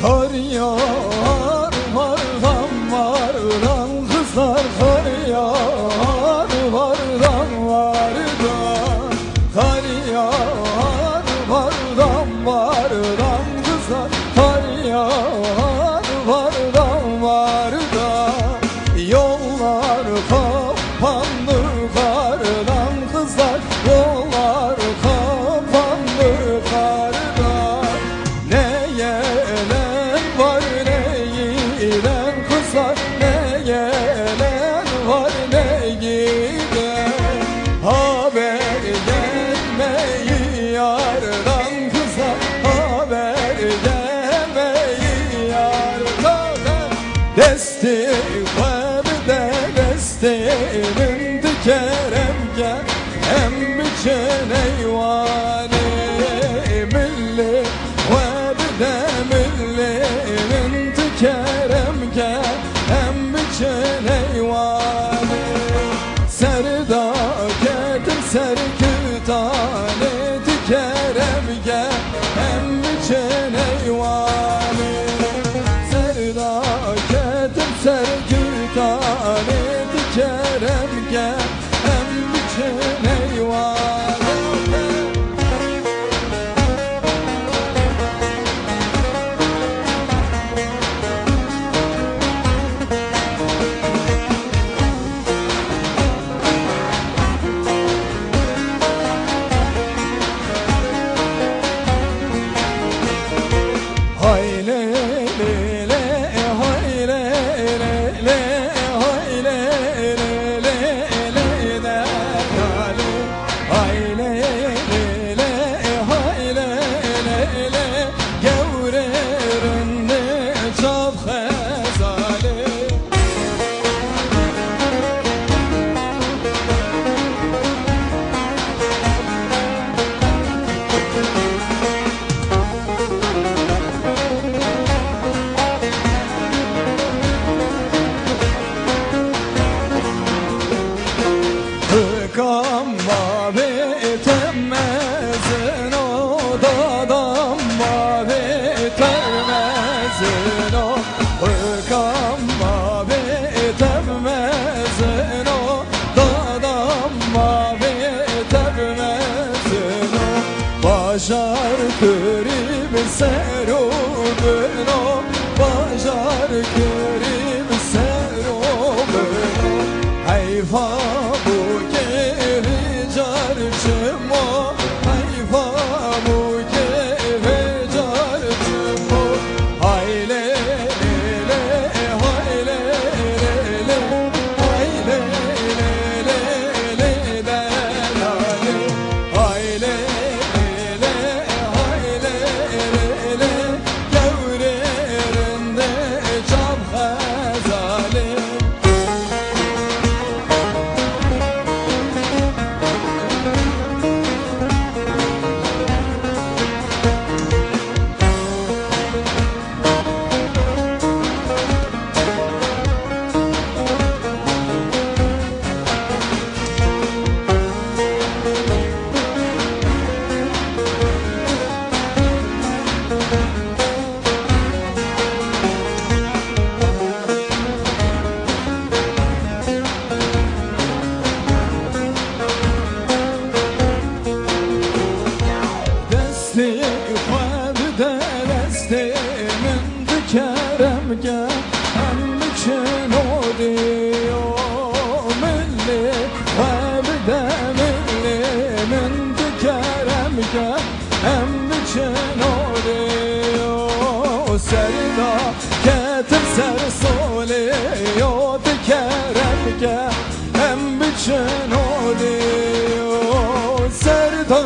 Kar yağar vardan vardan kızlar, kar yağar vardan vardan, kar yağar vardan vardan kızlar, kar yağar vardan vardan. Yollar kapandı kardan kızlar, yollar kapandı kardan. Ne gelen var ne giden kızlar, ne gelen var ne giden. Haber gelmeyi yardan kızlar, haber gelmeyi yardan. Desti kalbde destinin dikerem gel, hem biçen eyvane milli kalbde millinin dikerem gel, hem biçen eyvane. Serda ketim serkütane dikerem gel, hem biçen eyvane. Serda ketim serkütane dikerem gel, hem biçen eyvane. Hay le le le, hay le le le, hay le le le le de gale. Hay le le le, hay le le le, gevrerin çap xezale. Hıkamma bitemezin o dadamma bitemezin o. Hıkamma bitemezin o dadamma bitemezin o. Başar kırıp serubun o, başar kırıp serubun o. Hayfa bu kevi carçım o, hayfa bu kevi carçım o. Hayle le le, hayle le le, hayle le le le de lale. Hayle le le, hayle le le, gevrelerinde çap xezale. Desti kalbde destimin dikerem gel, hem biçen o diyor. Milli kalbde millimin dikerem gel, hem biçen o diyor. Serda ketim ser soliyor dikerem gel, hem biçen o diyor. Serda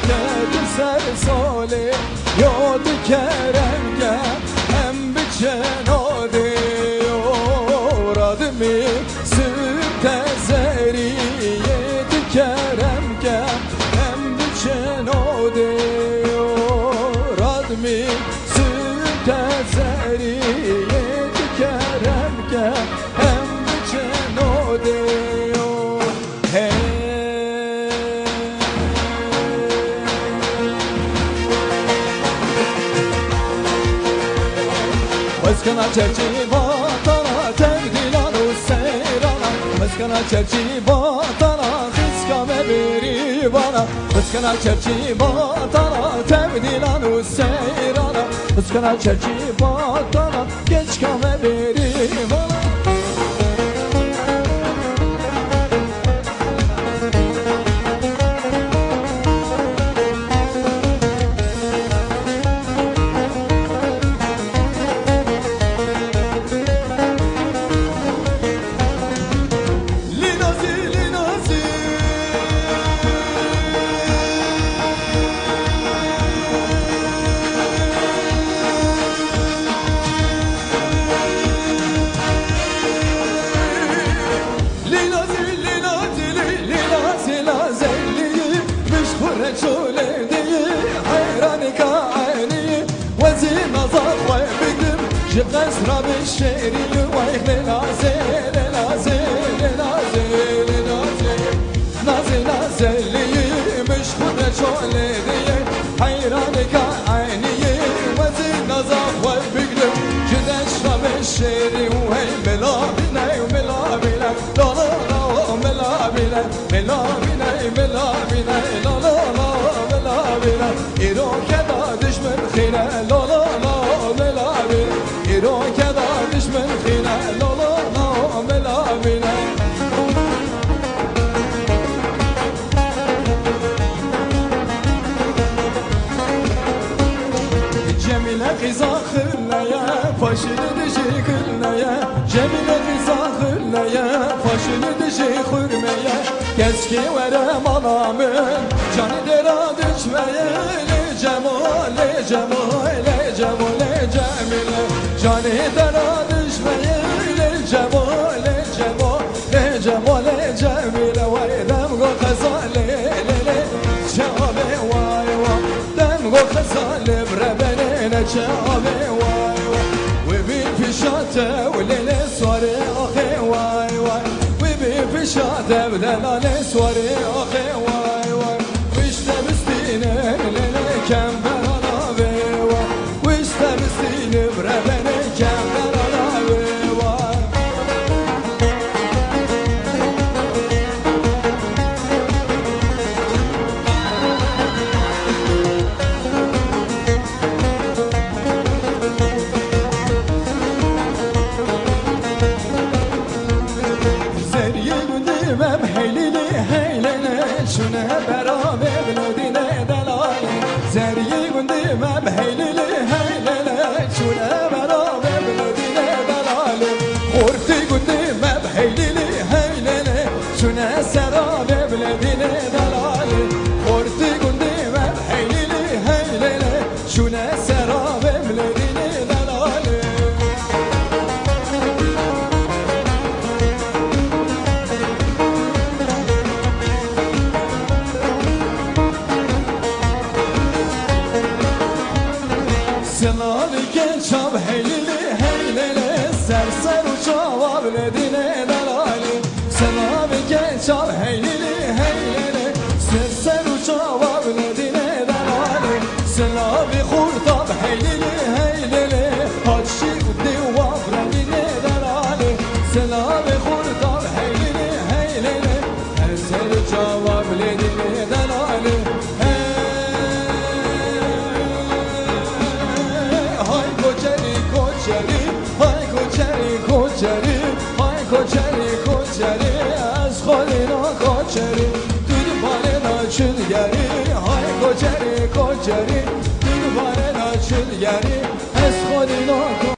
ketim ser soliyor dikerem gel, hem biçen o diyor. Adımı sütte zeriye dikerem gel, hem biçen o diyor. Adımı sütte zeriye dikerem gel, hem biçen o diyor. Hey مسکن چرچی وطنا تبدیلان و سیرانا مسکن چرچی وطنا خسکا ببری بانا مسکن چرچی وطنا تبدیلان و سیرانا مسکن چرچی وطنا گچکا ببری بانا قصر بالشعر ويخ لنازل لنازل لنازل لنازل نازل نازل لي مش خد شغل دي حيرانك عيني وزين نظاف وبقلب كده اشرب الشعر وهي ملا بنا وملا بنا لا لا لا ملا بنا ملا بنا ملا بنا لا لا لا ملا بنا إيرو كده دشمن خينا لا لا لا ملا بنا إيرو كده دشمن خينا لا لا لا ملا بنا جميلة غزا خلنا يا فاشل دجي كلنا يا جميلة غزا خلنا يا فاشل دجي خرمية كسكي ورا ملامن جاني درا دشمية لجمال لجمال لجمال جميلة جاني درا دشمية لجمال لجمال لجمال جميلة ويدم غو خزالي للي شابي واي واي دم غو خزالي بربنين شابي واي واي وبي في شاته وليلي سواري اخي واي واي وبي في شاته وليلي سواري اخي واي واي وش تبستين للي كم برانا بي واي وش تبستين بربنين كم برانا بي واي Mem heylili heylene şuna beraber bladine dalali Zeriye gündü mem heylili heylene şuna beraber bladine dalali Horti gündü mem heylili heylene şuna serabe bladine dalali Horti gündü mem heylili heylene şuna serabe bladine dalali Senalı gençam heylili heylele Serser uçağa bledine dalali Senalı gençam heylili heylele Serser uçağa bledine dalali Senalı kurtab heylili heylele Haçşi uddi vabredine dalali Senalı kurtab heylili heylele Serser uçağa bledine dalali Hay koçeri koçeri hay koçeri koçeri az xolina koçeri dud balena çılgeri hay koçeri koçeri dud balena çılgeri az xolina